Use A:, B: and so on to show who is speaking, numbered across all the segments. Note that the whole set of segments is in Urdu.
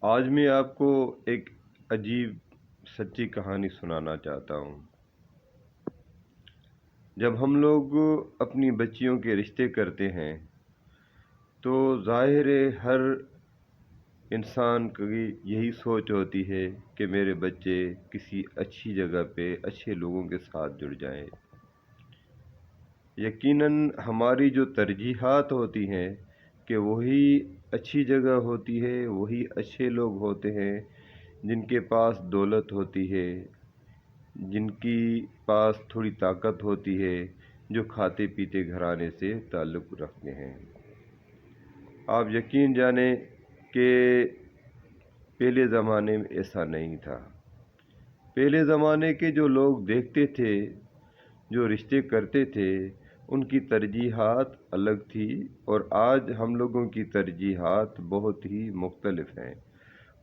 A: آج میں آپ کو ایک عجیب سچی کہانی سنانا چاہتا ہوں۔ جب ہم لوگ اپنی بچیوں کے رشتے کرتے ہیں تو ظاہر ہے ہر انسان کی یہی سوچ ہوتی ہے کہ میرے بچے کسی اچھی جگہ پہ اچھے لوگوں کے ساتھ جڑ جائیں۔ یقیناً ہماری جو ترجیحات ہوتی ہیں کہ وہی اچھی جگہ ہوتی ہے، وہی اچھے لوگ ہوتے ہیں جن کے پاس دولت ہوتی ہے، جن کی پاس تھوڑی طاقت ہوتی ہے، جو کھاتے پیتے گھرانے سے تعلق رکھتے ہیں۔ آپ یقین جانیں کہ پہلے زمانے میں ایسا نہیں تھا۔ پہلے زمانے کے جو لوگ دیکھتے تھے، جو رشتے کرتے تھے، ان کی ترجیحات الگ تھی، اور آج ہم لوگوں کی ترجیحات بہت ہی مختلف ہیں۔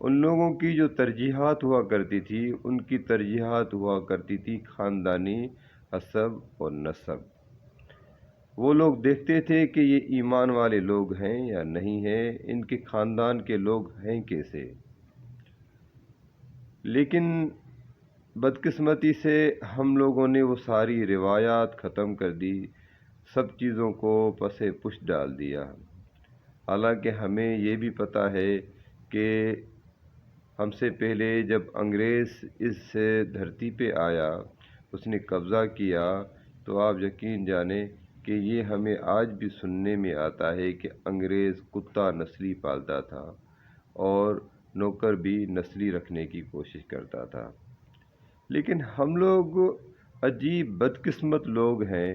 A: ان لوگوں کی جو ترجیحات ہوا کرتی تھی، ان کی ترجیحات ہوا کرتی تھی خاندانی حسب اور نسب۔ وہ لوگ دیکھتے تھے کہ یہ ایمان والے لوگ ہیں یا نہیں ہیں، ان کے خاندان کے لوگ ہیں کیسے۔ لیکن بدقسمتی سے ہم لوگوں نے وہ ساری روایات ختم کر دی، سب چیزوں کو پس پش ڈال دیا۔ حالانکہ ہمیں یہ بھی پتہ ہے کہ ہم سے پہلے جب انگریز اس دھرتی پہ آیا، اس نے قبضہ کیا، تو آپ یقین جانیں کہ یہ ہمیں آج بھی سننے میں آتا ہے کہ انگریز کتا نسلی پالتا تھا اور نوکر بھی نسلی رکھنے کی کوشش کرتا تھا۔ لیکن ہم لوگ عجیب بدقسمت لوگ ہیں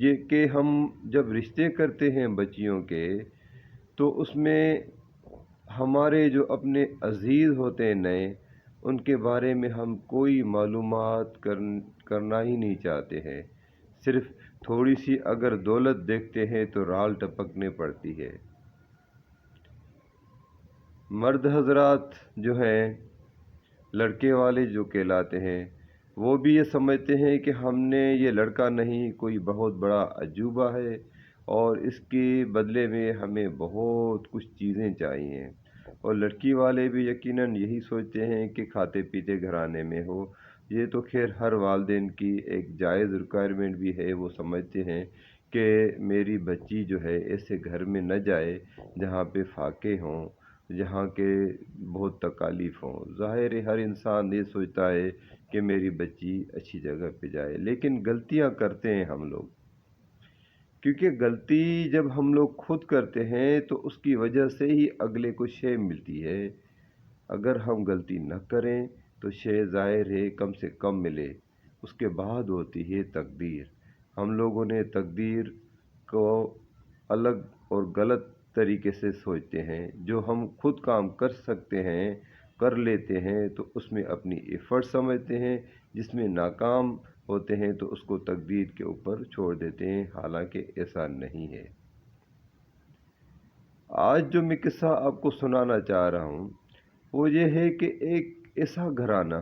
A: یہ کہ ہم جب رشتے کرتے ہیں بچیوں کے، تو اس میں ہمارے جو اپنے عزیز ہوتے ہیں نئے، ان کے بارے میں ہم کوئی معلومات کرنا ہی نہیں چاہتے ہیں۔ صرف تھوڑی سی اگر دولت دیکھتے ہیں تو رال ٹپکنے پڑتی ہے۔ مرد حضرات جو ہیں، لڑکے والے جو کہلاتے ہیں، وہ بھی یہ سمجھتے ہیں کہ ہم نے یہ لڑکا نہیں، کوئی بہت بڑا عجوبہ ہے، اور اس کے بدلے میں ہمیں بہت کچھ چیزیں چاہیے۔ اور لڑکی والے بھی یقیناً یہی سوچتے ہیں کہ کھاتے پیتے گھرانے میں ہو۔ یہ تو خیر ہر والدین کی ایک جائز ریکوائرمنٹ بھی ہے۔ وہ سمجھتے ہیں کہ میری بچی جو ہے ایسے گھر میں نہ جائے جہاں پہ فاقے ہوں، جہاں کے بہت تکالیف ہوں۔ ظاہر ہے ہر انسان یہ سوچتا ہے کہ میری بچی اچھی جگہ پہ جائے، لیکن غلطیاں کرتے ہیں ہم لوگ۔ کیونکہ غلطی جب ہم لوگ خود کرتے ہیں تو اس کی وجہ سے ہی اگلے کو شے ملتی ہے۔ اگر ہم غلطی نہ کریں تو شے ظاہر ہے کم سے کم ملے۔ اس کے بعد ہوتی ہے تقدیر۔ ہم لوگوں نے تقدیر کو الگ اور غلط طریقے سے سوچتے ہیں۔ جو ہم خود کام کر سکتے ہیں، کر لیتے ہیں، تو اس میں اپنی ایفرٹ سمجھتے ہیں۔ جس میں ناکام ہوتے ہیں تو اس کو تقدیر کے اوپر چھوڑ دیتے ہیں، حالانکہ ایسا نہیں ہے۔ آج جو میں قصہ آپ کو سنانا چاہ رہا ہوں وہ یہ ہے کہ ایک ایسا گھرانہ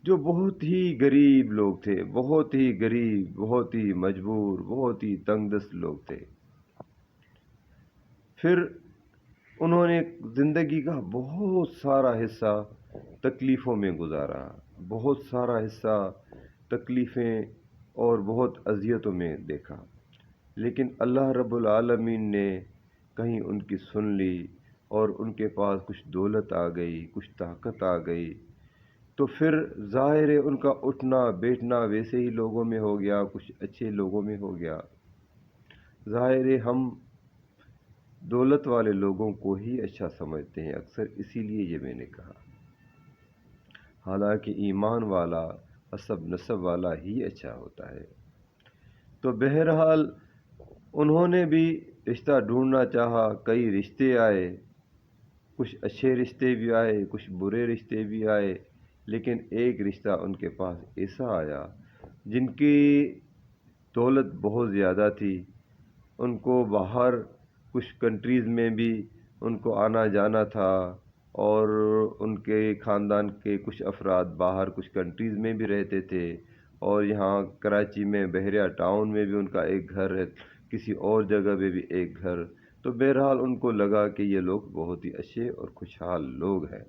A: جو بہت ہی غریب لوگ تھے، بہت ہی غریب، بہت ہی مجبور، بہت ہی تنگ دست لوگ تھے۔ پھر انہوں نے زندگی کا بہت سارا حصہ تکلیفوں میں گزارا، بہت سارا حصہ تکلیفیں اور بہت اذیتوں میں دیکھا۔ لیکن اللہ رب العالمین نے کہیں ان کی سن لی، اور ان کے پاس کچھ دولت آ گئی، کچھ طاقت آ گئی، تو پھر ظاہر ہے ان کا اٹھنا بیٹھنا ویسے ہی لوگوں میں ہو گیا، کچھ اچھے لوگوں میں ہو گیا۔ ظاہر ہے ہم دولت والے لوگوں کو ہی اچھا سمجھتے ہیں اکثر، اسی لیے یہ میں نے کہا۔ حالانکہ ایمان والا، حسب نسب والا ہی اچھا ہوتا ہے۔ تو بہرحال انہوں نے بھی رشتہ ڈھونڈنا چاہا، کئی رشتے آئے، کچھ اچھے رشتے بھی آئے، کچھ برے رشتے بھی آئے، لیکن ایک رشتہ ان کے پاس ایسا آیا جن کی دولت بہت زیادہ تھی۔ ان کو باہر کچھ کنٹریز میں بھی ان کو آنا جانا تھا، اور ان کے خاندان کے کچھ افراد باہر کچھ کنٹریز میں بھی رہتے تھے، اور یہاں کراچی میں بحریہ ٹاؤن میں بھی ان کا ایک گھر ہے، کسی اور جگہ پہ بھی ایک گھر۔ تو بہرحال ان کو لگا کہ یہ لوگ بہت ہی اچھے اور خوشحال لوگ ہیں۔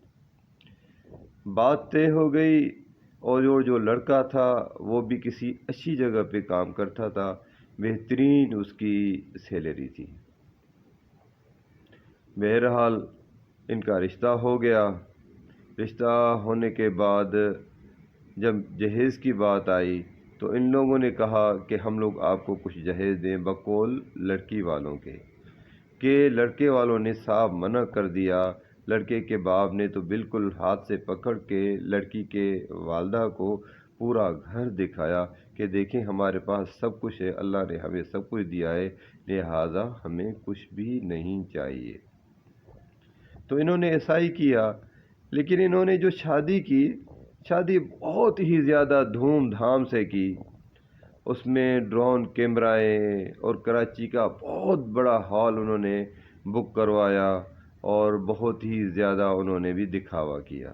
A: بات طے ہو گئی، اور جو لڑکا تھا وہ بھی کسی اچھی جگہ پہ کام کرتا تھا، بہترین اس کی سیلری تھی۔ بہرحال ان کا رشتہ ہو گیا۔ رشتہ ہونے کے بعد جب جہیز کی بات آئی تو ان لوگوں نے کہا کہ ہم لوگ آپ کو کچھ جہیز دیں، بقول لڑکی والوں کے، کہ لڑکے والوں نے صاف منع کر دیا۔ لڑکے کے باپ نے تو بالکل ہاتھ سے پکڑ کے لڑکی کے والدہ کو پورا گھر دکھایا کہ دیکھیں ہمارے پاس سب کچھ ہے، اللہ نے ہمیں سب کچھ دیا ہے، لہٰذا ہمیں کچھ بھی نہیں چاہیے۔ تو انہوں نے ایسا ہی کیا، لیکن انہوں نے جو شادی کی، شادی بہت ہی زیادہ دھوم دھام سے کی۔ اس میں ڈرون کیمرائیں اور کراچی کا بہت بڑا ہال انہوں نے بک کروایا، اور بہت ہی زیادہ انہوں نے بھی دکھاوا کیا۔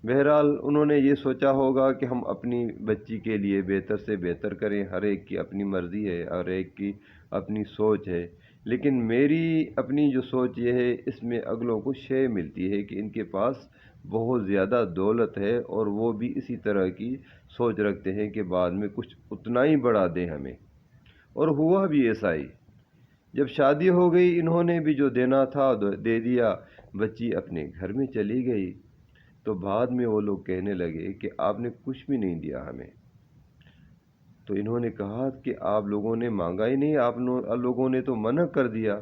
A: بہرحال انہوں نے یہ سوچا ہوگا کہ ہم اپنی بچی کے لیے بہتر سے بہتر کریں، ہر ایک کی اپنی مرضی ہے، ہر ایک کی اپنی سوچ ہے، لیکن میری اپنی جو سوچ یہ ہے، اس میں اگلوں کو شے ملتی ہے کہ ان کے پاس بہت زیادہ دولت ہے، اور وہ بھی اسی طرح کی سوچ رکھتے ہیں کہ بعد میں کچھ اتنا ہی بڑا دیں ہمیں۔ اور ہوا بھی ایسا ہی۔ جب شادی ہو گئی، انہوں نے بھی جو دینا تھا دے دیا، بچی اپنے گھر میں چلی گئی۔ تو بعد میں وہ لوگ کہنے لگے کہ آپ نے کچھ بھی نہیں دیا ہمیں۔ تو انہوں نے کہا کہ آپ لوگوں نے مانگا ہی نہیں، آپ لوگوں نے تو منع کر دیا۔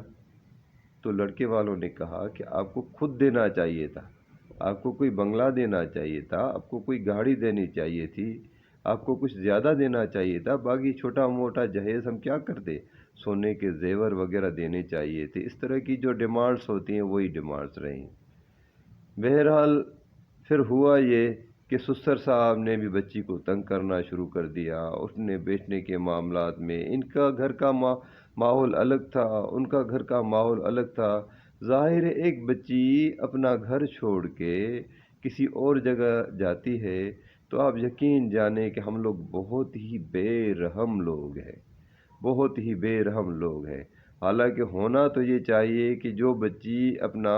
A: تو لڑکے والوں نے کہا کہ آپ کو خود دینا چاہیے تھا، آپ کو کوئی بنگلہ دینا چاہیے تھا، آپ کو کوئی گاڑی دینی چاہیے تھی، آپ کو کچھ زیادہ دینا چاہیے تھا، باقی چھوٹا موٹا جہیز ہم کیا کرتے، سونے کے زیور وغیرہ دینے چاہیے تھے۔ اس طرح کی جو ڈیمانڈس ہوتی ہیں وہی ڈیمانڈس رہیں۔ بہرحال پھر ہوا یہ کہ سسر صاحب نے بھی بچی کو تنگ کرنا شروع کر دیا، اٹھنے بیٹھنے کے معاملات میں۔ ان کا گھر کا ماحول الگ تھا، ان کا گھر کا ماحول الگ تھا۔ ظاہر ہے ایک بچی اپنا گھر چھوڑ کے کسی اور جگہ جاتی ہے تو آپ یقین جانیں کہ ہم لوگ بہت ہی بے رحم لوگ ہیں، بہت ہی بے رحم لوگ ہیں۔ حالانکہ ہونا تو یہ چاہیے کہ جو بچی اپنا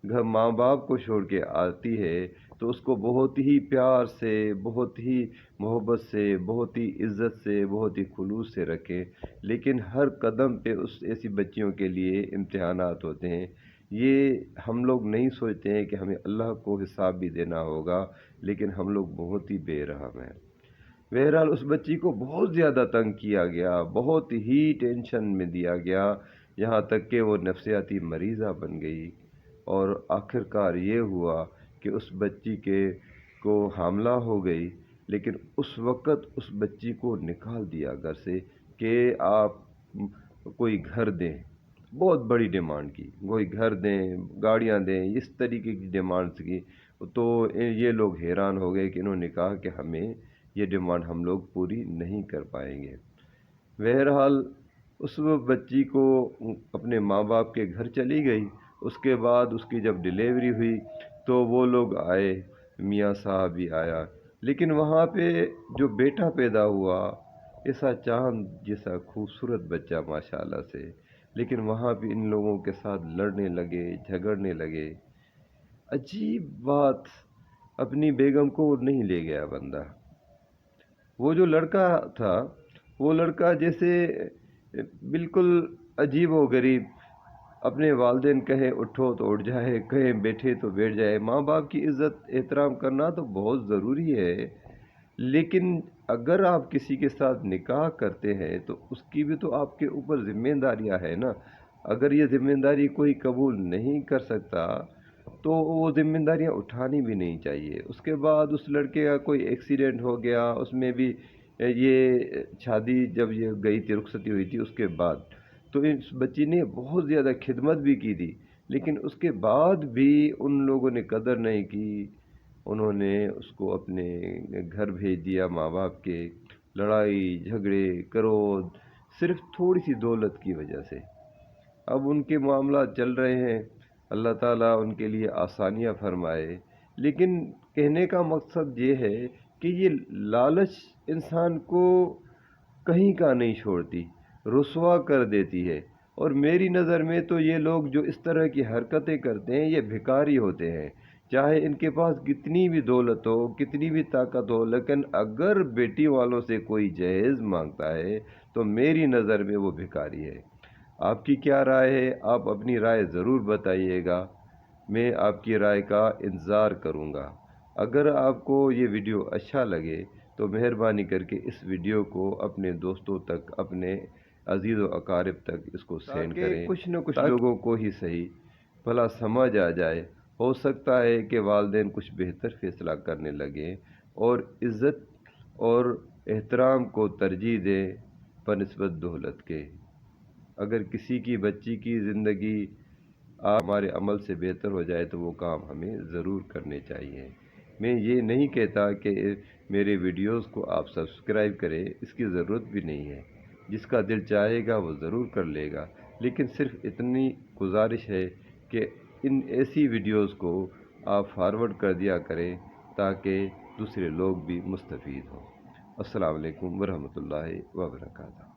A: گھر ماں باپ کو چھوڑ کے آتی ہے تو اس کو بہت ہی پیار سے، بہت ہی محبت سے، بہت ہی عزت سے، بہت ہی خلوص سے رکھیں، لیکن ہر قدم پہ اس ایسی بچیوں کے لیے امتحانات ہوتے ہیں۔ یہ ہم لوگ نہیں سوچتے ہیں کہ ہمیں اللہ کو حساب بھی دینا ہوگا، لیکن ہم لوگ بہت ہی بے رحم ہیں۔ بہرحال اس بچی کو بہت زیادہ تنگ کیا گیا، بہت ہی ٹینشن میں دیا گیا، یہاں تک کہ وہ نفسیاتی مریضہ بن گئی، اور آخر کار یہ ہوا کہ اس بچی کو حاملہ ہو گئی، لیکن اس وقت اس بچی کو نکال دیا گھر سے کہ آپ کوئی گھر دیں۔ بہت بڑی ڈیمانڈ کی، کوئی گھر دیں، گاڑیاں دیں، اس طریقے کی ڈیمانڈس کی۔ تو یہ لوگ حیران ہو گئے کہ انہوں نے کہا کہ ہمیں یہ ڈیمانڈ ہم لوگ پوری نہیں کر پائیں گے۔ بہرحال اس بچی کو اپنے ماں باپ کے گھر چلی گئی۔ اس کے بعد اس کی جب ڈیلیوری ہوئی تو وہ لوگ آئے، میاں صاحب بھی آیا، لیکن وہاں پہ جو بیٹا پیدا ہوا، ایسا چاند جیسا خوبصورت بچہ ماشاءاللہ سے، لیکن وہاں پہ ان لوگوں کے ساتھ لڑنے لگے، جھگڑنے لگے۔ عجیب بات، اپنی بیگم کو نہیں لے گیا بندہ۔ وہ جو لڑکا تھا، وہ لڑکا جیسے بالکل عجیب و غریب، اپنے والدین کہیں اٹھو تو اٹھ جائے، کہیں بیٹھے تو بیٹھ جائے۔ ماں باپ کی عزت احترام کرنا تو بہت ضروری ہے، لیکن اگر آپ کسی کے ساتھ نکاح کرتے ہیں تو اس کی بھی تو آپ کے اوپر ذمہ داریاں ہیں نا۔ اگر یہ ذمہ داری کوئی قبول نہیں کر سکتا تو وہ ذمہ داریاں اٹھانی بھی نہیں چاہیے۔ اس کے بعد اس لڑکے کا کوئی ایکسیڈنٹ ہو گیا، اس میں بھی یہ شادی جب یہ گئی تھی، رخصتی ہوئی تھی، اس کے بعد تو اس بچی نے بہت زیادہ خدمت بھی کی تھی، لیکن اس کے بعد بھی ان لوگوں نے قدر نہیں کی۔ انہوں نے اس کو اپنے گھر بھیج دیا ماں باپ کے، لڑائی جھگڑے کرود، صرف تھوڑی سی دولت کی وجہ سے۔ اب ان کے معاملات چل رہے ہیں، اللہ تعالیٰ ان کے لیے آسانیاں فرمائے، لیکن کہنے کا مقصد یہ ہے کہ یہ لالچ انسان کو کہیں کا نہیں چھوڑتی، رسوا کر دیتی ہے۔ اور میری نظر میں تو یہ لوگ جو اس طرح کی حرکتیں کرتے ہیں یہ بھکاری ہوتے ہیں، چاہے ان کے پاس کتنی بھی دولت ہو، کتنی بھی طاقت ہو، لیکن اگر بیٹی والوں سے کوئی جہیز مانگتا ہے تو میری نظر میں وہ بھکاری ہے۔ آپ کی کیا رائے ہے؟ آپ اپنی رائے ضرور بتائیے گا، میں آپ کی رائے کا انتظار کروں گا۔ اگر آپ کو یہ ویڈیو اچھا لگے تو مہربانی کر کے اس ویڈیو کو اپنے دوستوں تک، اپنے عزیز و اقارب تک اس کو سینڈ کریں، کچھ نہ کچھ لوگوں کو ہی صحیح بھلا سمجھ آ جائے۔ ہو سکتا ہے کہ والدین کچھ بہتر فیصلہ کرنے لگیں اور عزت اور احترام کو ترجیح دیں بنسبت دولت کے۔ اگر کسی کی بچی کی زندگی ہمارے عمل سے بہتر ہو جائے تو وہ کام ہمیں ضرور کرنے چاہیے۔ میں یہ نہیں کہتا کہ میرے ویڈیوز کو آپ سبسکرائب کریں، اس کی ضرورت بھی نہیں ہے، جس کا دل چاہے گا وہ ضرور کر لے گا، لیکن صرف اتنی گزارش ہے کہ ان ایسی ویڈیوز کو آپ فارورڈ کر دیا کریں تاکہ دوسرے لوگ بھی مستفید ہوں۔ السلام علیکم ورحمۃ اللہ وبرکاتہ۔